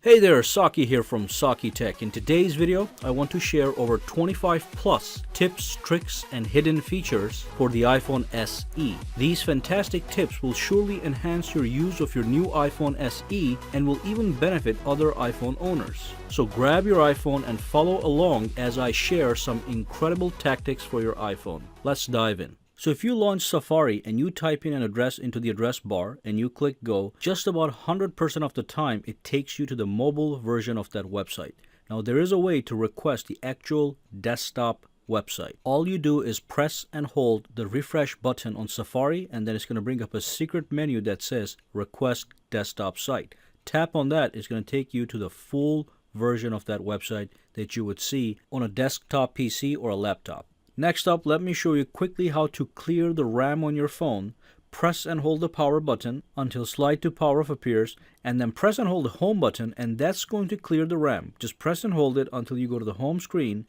Hey there, Saki here from Saki Tech. In today's video, I want to share over 25 plus tips, tricks, and hidden features for the iPhone SE. These fantastic tips will surely enhance your use of your new iPhone SE and will even benefit other iPhone owners. So grab your iPhone and follow along as I share some incredible tactics for your iPhone. Let's dive in. So if you launch Safari and you type in an address into the address bar and you click go, just about 100% of the time it takes you to the mobile version of that website. Now there is a way to request the actual desktop website. All you do is press and hold the refresh button on Safari and then it's going to bring up a secret menu that says request desktop site. Tap on that, it's going to take you to the full version of that website that you would see on a desktop PC or a laptop. Next up, let me show you quickly how to clear the RAM on your phone. Press and hold the power button until slide to power off appears, and then press and hold the home button, and that's going to clear the RAM. Just press and hold it until you go to the home screen,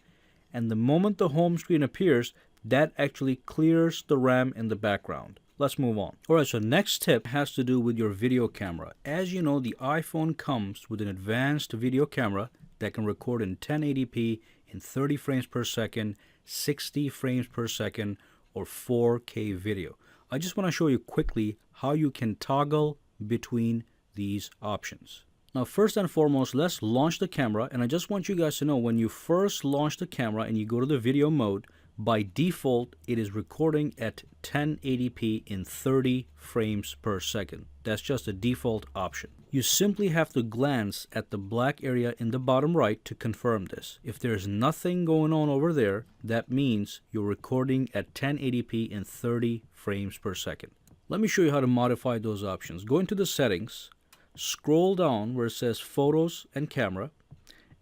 and the moment the home screen appears, that actually clears the RAM in the background. Let's move on. Alright, so next tip has to do with your video camera. As you know, the iPhone comes with an advanced video camera that can record in 1080p in 30 frames per second, 60 frames per second, or 4K video. I just want to show you quickly how you can toggle between these options. Now first and foremost, let's launch the camera, and I just want you guys to know when you first launch the camera and you go to the video mode, by default it is recording at 1080p in 30 frames per second. That's just a default option. You simply have to glance at the black area in the bottom right to confirm this. If there's nothing going on over there, that means you're recording at 1080p in 30 frames per second. Let me show you how to modify those options. Go into the settings, scroll down where it says photos and camera,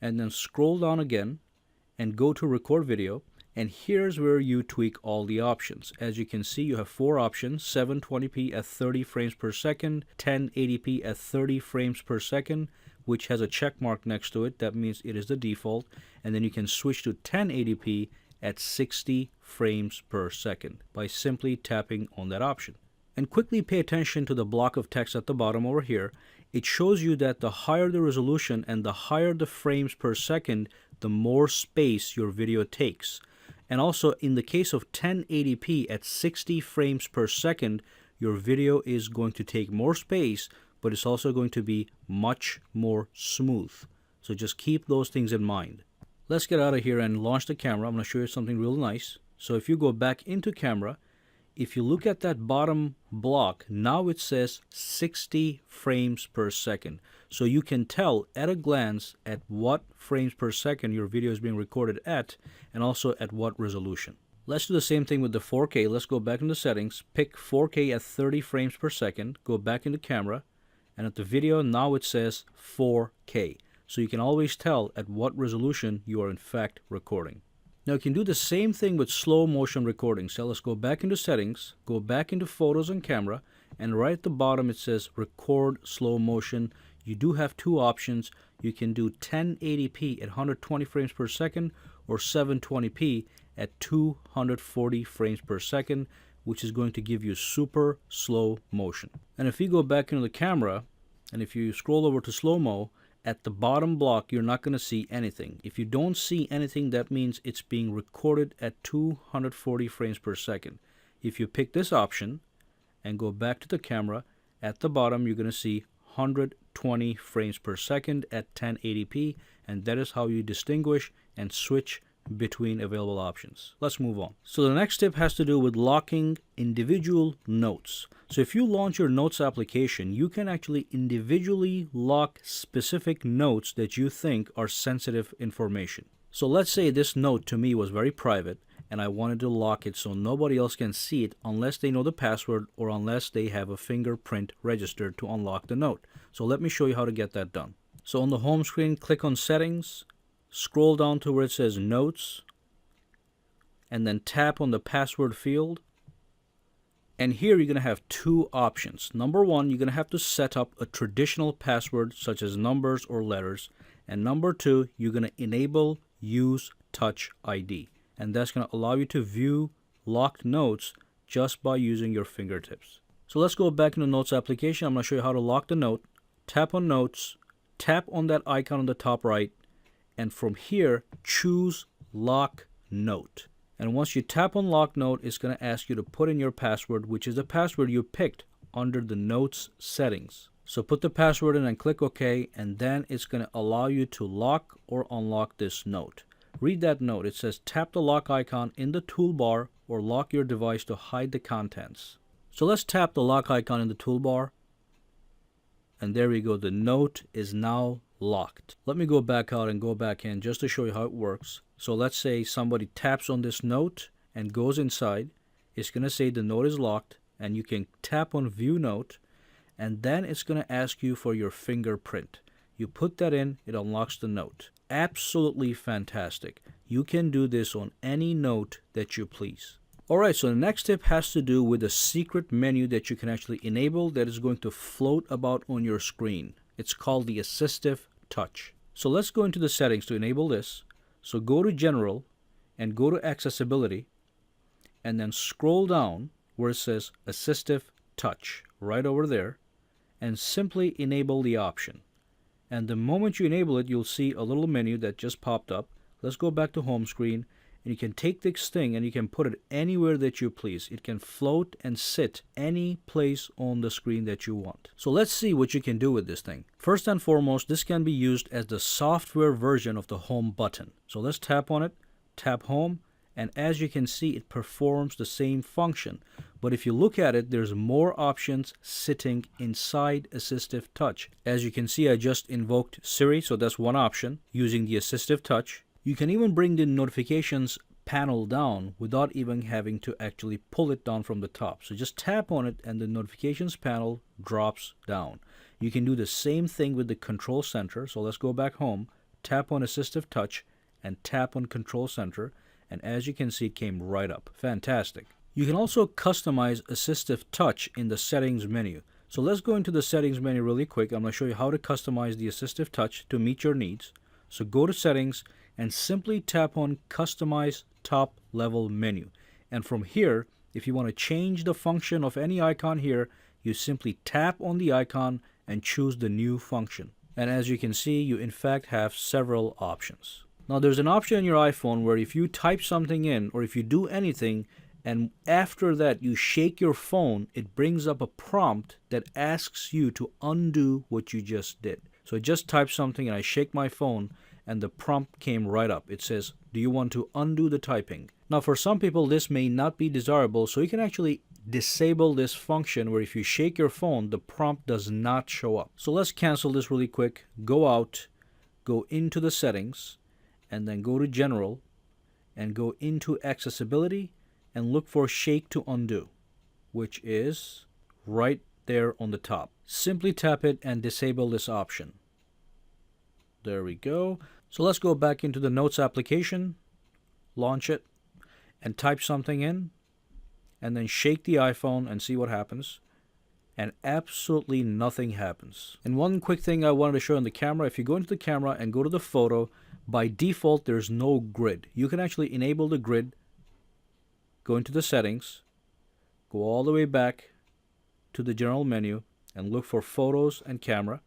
and then scroll down again and go to record video. And here's where you tweak all the options. As you can see, you have four options: 720p at 30 frames per second, 1080p at 30 frames per second, which has a check mark next to it. That means it is the default. And then you can switch to 1080p at 60 frames per second by simply tapping on that option. And quickly pay attention to the block of text at the bottom over here. It shows you that the higher the resolution and the higher the frames per second, the more space your video takes. And also, in the case of 1080p at 60 frames per second, your video is going to take more space, but it's also going to be much more smooth. So just keep those things in mind. Let's get out of here and launch the camera. I'm going to show you something real nice. So if you go back into camera, if you look at that bottom block, now it says 60 frames per second. So you can tell at a glance at what frames per second your video is being recorded at, and also at what resolution. Let's do the same thing with the 4K. Let's go back into settings, pick 4K at 30 frames per second, go back into camera, and at the video now it says 4K. So you can always tell at what resolution you are in fact recording. Now you can do the same thing with slow motion recording. So let's go back into settings, go back into photos and camera, and right at the bottom it says record slow motion. You do have two options. You can do 1080p at 120 frames per second or 720p at 240 frames per second, which is going to give you super slow motion. And if you go back into the camera and if you scroll over to slow-mo, at the bottom block, you're not going to see anything. If you don't see anything, that means it's being recorded at 240 frames per second. If you pick this option and go back to the camera, at the bottom, you're going to see 120 frames per second at 1080p, and that is how you distinguish and switch between available options. Let's move on. So the next tip has to do with locking individual notes. So if you launch your notes application, you can actually individually lock specific notes that you think are sensitive information. So let's say this note to me was very private and I wanted to lock it so nobody else can see it unless they know the password or unless they have a fingerprint registered to unlock the note. So let me show you how to get that done. So on the home screen, click on settings, scroll down to where it says notes, and then tap on the password field. And here you're going to have two options. Number one, you're going to have to set up a traditional password such as numbers or letters. And number two, you're going to enable Use Touch ID. And that's going to allow you to view locked notes just by using your fingertips. So let's go back in the Notes application. I'm going to show you how to lock the note. Tap on Notes, tap on that icon on the top right, and from here, choose Lock Note. And once you tap on Lock Note, it's going to ask you to put in your password, which is the password you picked under the Notes settings. So put the password in and click OK, and then it's going to allow you to lock or unlock this note. Read that note. It says tap the lock icon in the toolbar or lock your device to hide the contents. So let's tap the lock icon in the toolbar. And there we go. The note is now locked. Let me go back out and go back in just to show you how it works. So let's say somebody taps on this note and goes inside. It's going to say the note is locked, and you can tap on View Note, and then it's going to ask you for your fingerprint. You put that in, it unlocks the note. Absolutely fantastic. You can do this on any note that you please. Alright, so the next tip has to do with a secret menu that you can actually enable that is going to float about on your screen. It's called the Assistive Touch. So let's go into the settings to enable this. So go to General and go to Accessibility, and then scroll down where it says Assistive Touch right over there, and simply enable the option. And the moment you enable it, you'll see a little menu that just popped up. Let's go back to home screen, and you can take this thing and you can put it anywhere that you please. It can float and sit any place on the screen that you want. So let's see what you can do with this thing. First and foremost, this can be used as the software version of the home button. So let's tap on it, tap home, and as you can see, it performs the same function. But if you look at it, there's more options sitting inside Assistive Touch. As you can see, I just invoked Siri, so that's one option using the Assistive Touch. You can even bring the notifications panel down without even having to actually pull it down from the top. So just tap on it and the notifications panel drops down. You can do the same thing with the control center. So let's go back home, tap on Assistive Touch, and tap on Control Center. And as you can see, it came right up. Fantastic. You can also customize Assistive Touch in the settings menu. So let's go into the settings menu really quick. I'm going to show you how to customize the Assistive Touch to meet your needs. So go to settings and simply tap on Customize Top Level Menu. And from here, if you want to change the function of any icon here, you simply tap on the icon and choose the new function. And as you can see, you in fact have several options. Now there's an option in your iPhone where if you type something in or if you do anything and after that you shake your phone, it brings up a prompt that asks you to undo what you just did. So I just typed something and I shake my phone and the prompt came right up. It says, do you want to undo the typing? Now for some people this may not be desirable, so you can actually disable this function where if you shake your phone, the prompt does not show up. So let's cancel this really quick. Go out, go into the settings, and then go to General and go into Accessibility and look for Shake to Undo, which is right there on the top. Simply tap it and disable this option. There we go. So let's go back into the Notes application, launch it, and type something in, and then shake the iPhone and see what happens. And absolutely nothing happens. And one quick thing I wanted to show on the camera, if you go into the camera and go to the photo, by default there's no grid. You can actually enable the grid, go into the settings, go all the way back to the general menu and look for photos and camera,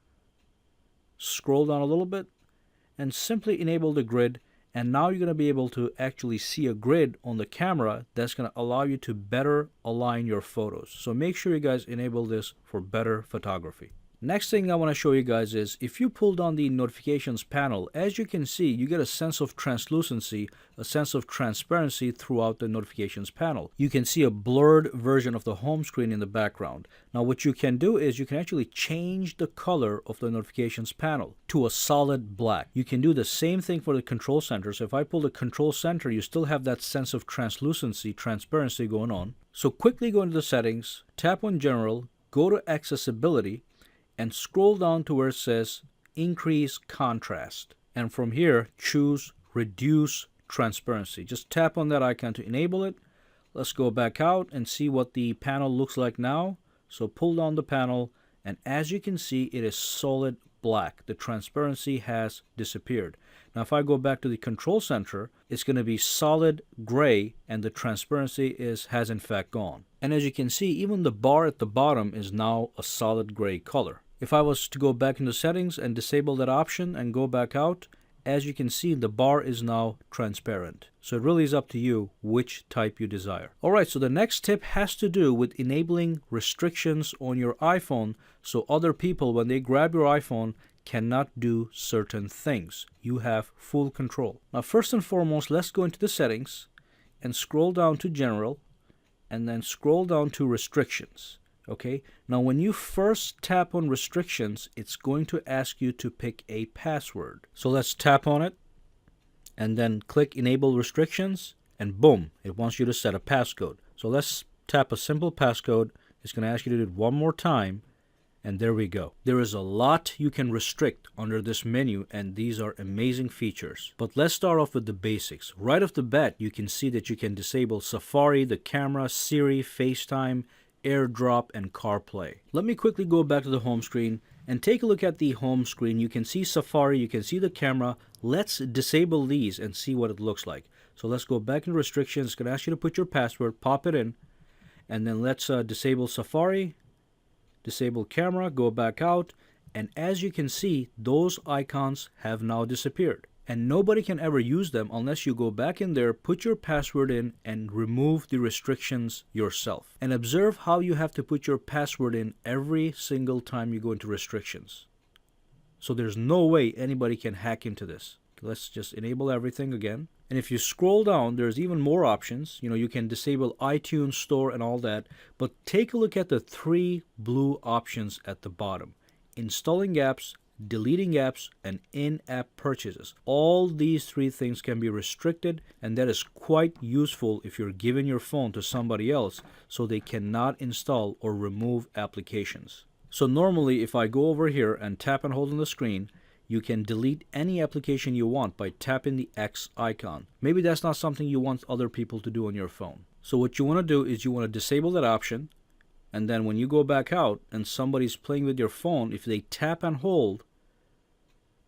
scroll down a little bit and simply enable the grid, and now you're going to be able to actually see a grid on the camera that's going to allow you to better align your photos. So make sure you guys enable this for better photography. Next thing I want to show you guys is if you pull down the notifications panel, as you can see, you get a sense of translucency, a sense of transparency throughout the notifications panel. You can see a blurred version of the home screen in the background. Now what you can do is you can actually change the color of the notifications panel to a solid black. You can do the same thing for the control center. So if I pull the control center, you still have that sense of translucency, transparency going on. So quickly go into the settings, tap on General, go to Accessibility, and scroll down to where it says Increase Contrast. And from here, choose Reduce Transparency. Just tap on that icon to enable it. Let's go back out and see what the panel looks like now. So pull down the panel, and as you can see, it is solid black. The transparency has disappeared. Now if I go back to the control center, it's going to be solid gray, and the transparency has in fact gone. And as you can see, even the bar at the bottom is now a solid gray color. If I was to go back into settings and disable that option and go back out, as you can see, the bar is now transparent. So it really is up to you which type you desire. Alright, so the next tip has to do with enabling restrictions on your iPhone so other people, when they grab your iPhone, cannot do certain things. You have full control. Now, first and foremost, let's go into the settings and scroll down to General and then scroll down to Restrictions. Okay, now when you first tap on restrictions, it's going to ask you to pick a password. So let's tap on it and then click enable restrictions, and boom, it wants you to set a passcode. So let's tap a simple passcode. It's going to ask you to do it one more time, and there we go. There is a lot you can restrict under this menu, and these are amazing features. But let's start off with the basics. Right off the bat, you can see that you can disable Safari, the camera, Siri, FaceTime, AirDrop, and CarPlay. Let me quickly go back to the home screen and take a look at the home screen. You can see Safari, you can see the camera. Let's disable these and see what it looks like. So let's go back in restrictions. It's going to ask you to put your password, pop it in, and then let's disable Safari, disable camera, go back out, and as you can see, those icons have now disappeared. And nobody can ever use them unless you go back in there, put your password in, and remove the restrictions yourself. And observe how you have to put your password in every single time you go into restrictions. So there's no way anybody can hack into this. Let's just enable everything again. And if you scroll down, there's even more options. You can disable iTunes Store and all that. But take a look at the three blue options at the bottom. Installing apps, deleting apps, and in-app purchases. All these three things can be restricted, and that is quite useful if you're giving your phone to somebody else so they cannot install or remove applications. So normally, if I go over here and tap and hold on the screen, you can delete any application you want by tapping the X icon. Maybe that's not something you want other people to do on your phone. So what you want to do is you want to disable that option, and then when you go back out and somebody's playing with your phone, if they tap and hold,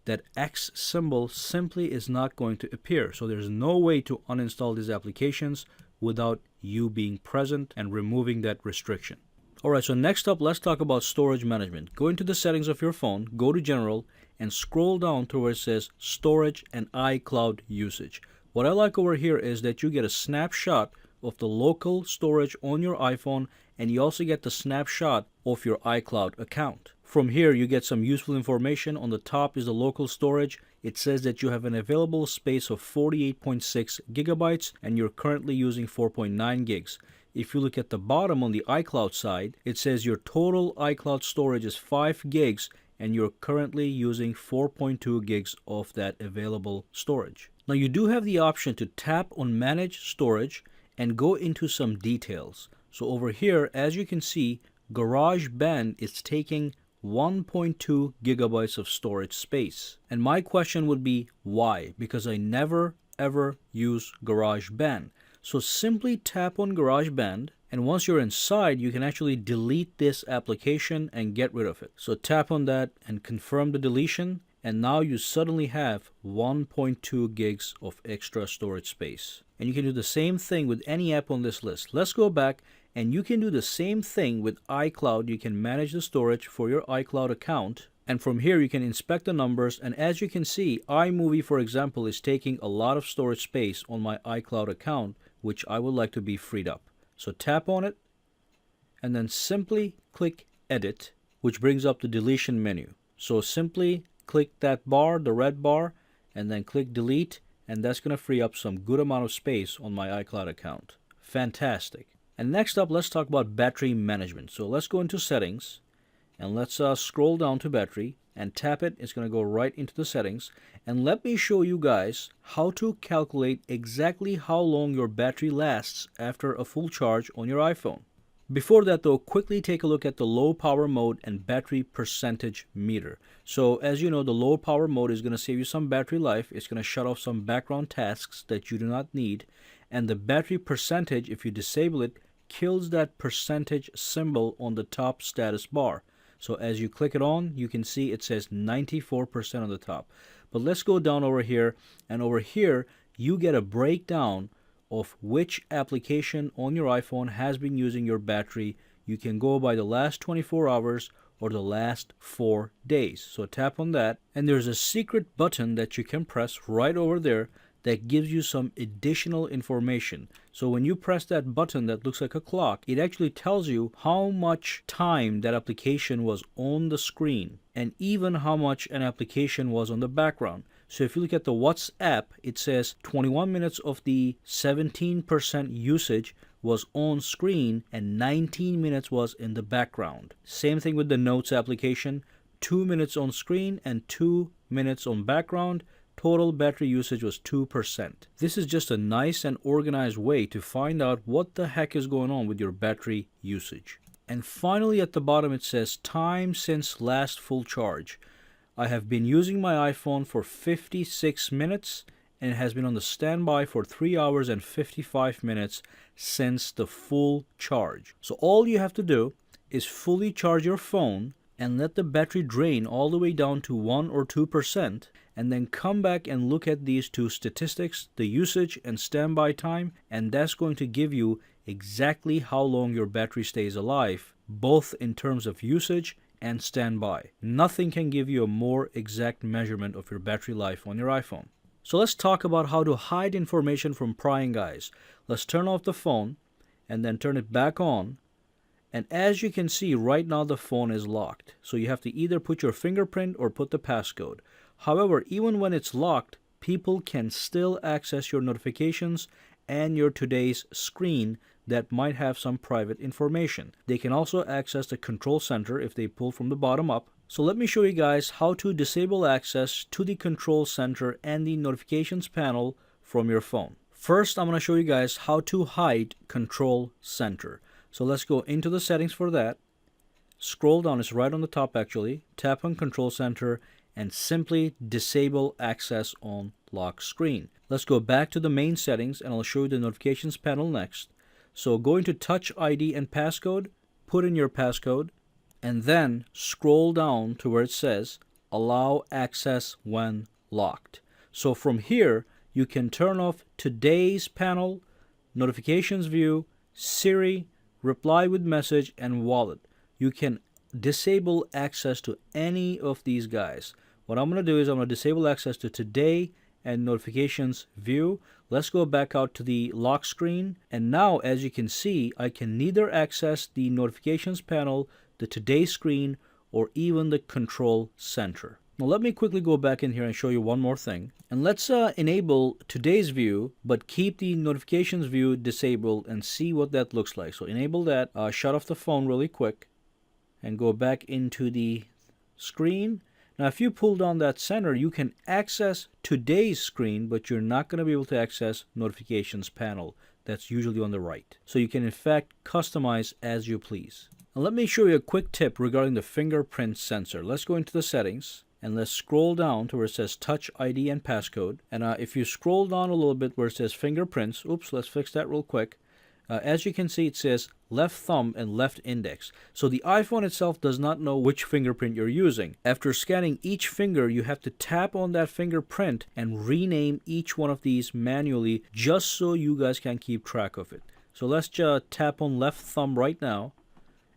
that X symbol simply is not going to appear. So there's no way to uninstall these applications without you being present and removing that restriction. Alright, so next up, let's talk about storage management. Go into the settings of your phone, go to General, and scroll down to where it says Storage and iCloud Usage. What I like over here is that you get a snapshot of the local storage on your iPhone, and you also get the snapshot of your iCloud account. From here, you get some useful information. On the top is the local storage. It says that you have an available space of 48.6 gigabytes, and you're currently using 4.9 gigs. If you look at the bottom on the iCloud side, it says your total iCloud storage is 5 gigs, and you're currently using 4.2 gigs of that available storage. Now, you do have the option to tap on Manage Storage and go into some details. So over here, as you can see, GarageBand is taking 1.2 gigabytes of storage space. And my question would be, why? Because I never ever use GarageBand. So simply tap on GarageBand, and once you're inside, you can actually delete this application and get rid of it. So tap on that and confirm the deletion, and now you suddenly have 1.2 gigs of extra storage space. And you can do the same thing with any app on this list. Let's go back, and you can do the same thing with iCloud. You can manage the storage for your iCloud account, and from here you can inspect the numbers, and as you can see, iMovie, for example, is taking a lot of storage space on my iCloud account, which I would like to be freed up. So tap on it, and then simply click Edit, which brings up the deletion menu. So simply click that bar, the red bar, and then click Delete, and that's going to free up some good amount of space on my iCloud account. Fantastic. And next up, let's talk about battery management. So let's go into Settings, and let's scroll down to Battery, and tap it. It's going to go right into the settings. And let me show you guys how to calculate exactly how long your battery lasts after a full charge on your iPhone. Before that though, quickly take a look at the low power mode and battery percentage meter. So as you know, the low power mode is going to save you some battery life. It's going to shut off some background tasks that you do not need. And the battery percentage, if you disable it, kills that percentage symbol on the top status bar. So as you click it on, you can see it says 94% on the top. But let's go down over here, and over here you get a breakdown of which application on your iPhone has been using your battery. You can go by the last 24 hours, or the last 4 days. So tap on that, and there's a secret button that you can press right over there that gives you some additional information. So when you press that button that looks like a clock, it actually tells you how much time that application was on the screen and even how much an application was on the background. So if you look at the WhatsApp, it says 21 minutes of the 17% usage was on screen and 19 minutes was in the background. Same thing with the Notes application, 2 minutes on screen and 2 minutes on background. Total battery usage was 2%. This is just a nice and organized way to find out what the heck is going on with your battery usage. And finally at the bottom it says time since last full charge. I have been using my iPhone for 56 minutes and it has been on the standby for 3 hours and 55 minutes since the full charge. So all you have to do is fully charge your phone and let the battery drain all the way down to 1 or 2%, and then come back and look at these two statistics, the usage and standby time, and that's going to give you exactly how long your battery stays alive, both in terms of usage and standby. Nothing can give you a more exact measurement of your battery life on your iPhone. So let's talk about how to hide information from prying eyes. Let's turn off the phone and then turn it back on. And as you can see, right now the phone is locked. So you have to either put your fingerprint or put the passcode. However, even when it's locked, people can still access your notifications and your today's screen that might have some private information. They can also access the control center if they pull from the bottom up. So let me show you guys how to disable access to the control center and the notifications panel from your phone. First, I'm going to show you guys how to hide control center. So let's go into the settings for that. Scroll down, it's right on the top actually. Tap on control center and simply disable access on lock screen. Let's go back to the main settings and I'll show you the notifications panel next. So go into Touch ID and passcode, put in your passcode, and then scroll down to where it says allow access when locked. So from here, you can turn off today's panel, notifications view, Siri, reply with message, and wallet. You can disable access to any of these guys. What I'm going to do is I'm going to disable access to today and notifications view. Let's go back out to the lock screen. And now, as you can see, I can neither access the notifications panel, the today screen, or even the control center. Now let me quickly go back in here and show you one more thing. And let's enable today's view, but keep the notifications view disabled and see what that looks like. So enable that, shut off the phone really quick, and go back into the screen. Now if you pull down that center, you can access today's screen, but you're not going to be able to access notifications panel. That's usually on the right. So you can in fact customize as you please. Now let me show you a quick tip regarding the fingerprint sensor. Let's go into the settings and let's scroll down to where it says Touch ID and passcode. And if you scroll down a little bit where it says fingerprints, oops, let's fix that real quick. As you can see, it says left thumb and left index. So the iPhone itself does not know which fingerprint you're using. After scanning each finger, you have to tap on that fingerprint and rename each one of these manually just so you guys can keep track of it. So let's just tap on left thumb right now.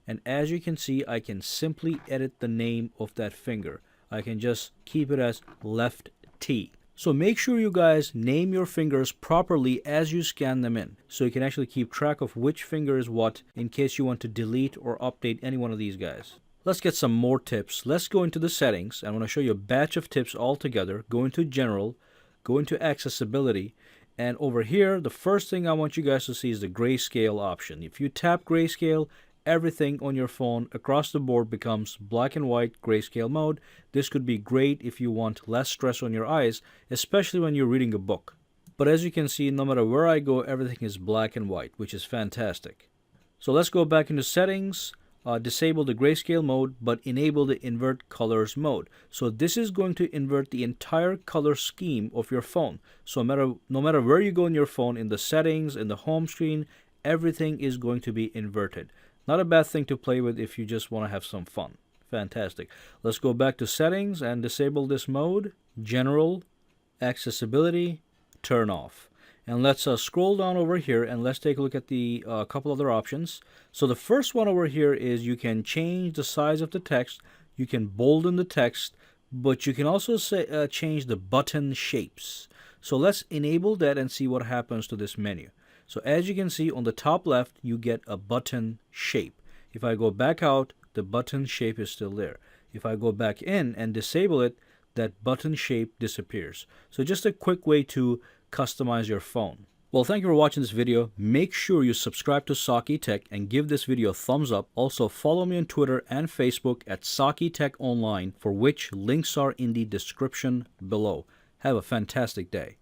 And as you can see, I can simply edit the name of that finger. I can just keep it as left T. So make sure you guys name your fingers properly as you scan them in, so you can actually keep track of which finger is what in case you want to delete or update any one of these guys. Let's get some more tips. Let's go into the settings. I'm going to show you a batch of tips all together. Go into General, go into Accessibility, and over here, the first thing I want you guys to see is the grayscale option. If you tap grayscale, everything on your phone across the board becomes black and white grayscale mode. This could be great if you want less stress on your eyes, especially when you're reading a book. But as you can see, no matter where I go, everything is black and white, which is fantastic. So let's go back into settings, disable the grayscale mode, but enable the invert colors mode. So this is going to invert the entire color scheme of your phone. So no matter where you go in your phone, in the settings, in the home screen, everything is going to be inverted. Not a bad thing to play with if you just want to have some fun. Fantastic. Let's go back to settings and disable this mode. General, accessibility, turn off. And let's scroll down over here and let's take a look at the couple other options. So the first one over here is you can change the size of the text. You can bolden the text, but you can also change the button shapes. So let's enable that and see what happens to this menu. So as you can see on the top left, you get a button shape. If I go back out, the button shape is still there. If I go back in and disable it, that button shape disappears. So just a quick way to customize your phone. Well, thank you for watching this video. Make sure you subscribe to Saki Tech and give this video a thumbs up. Also, follow me on Twitter and Facebook at Saki Tech Online, for which links are in the description below. Have a fantastic day.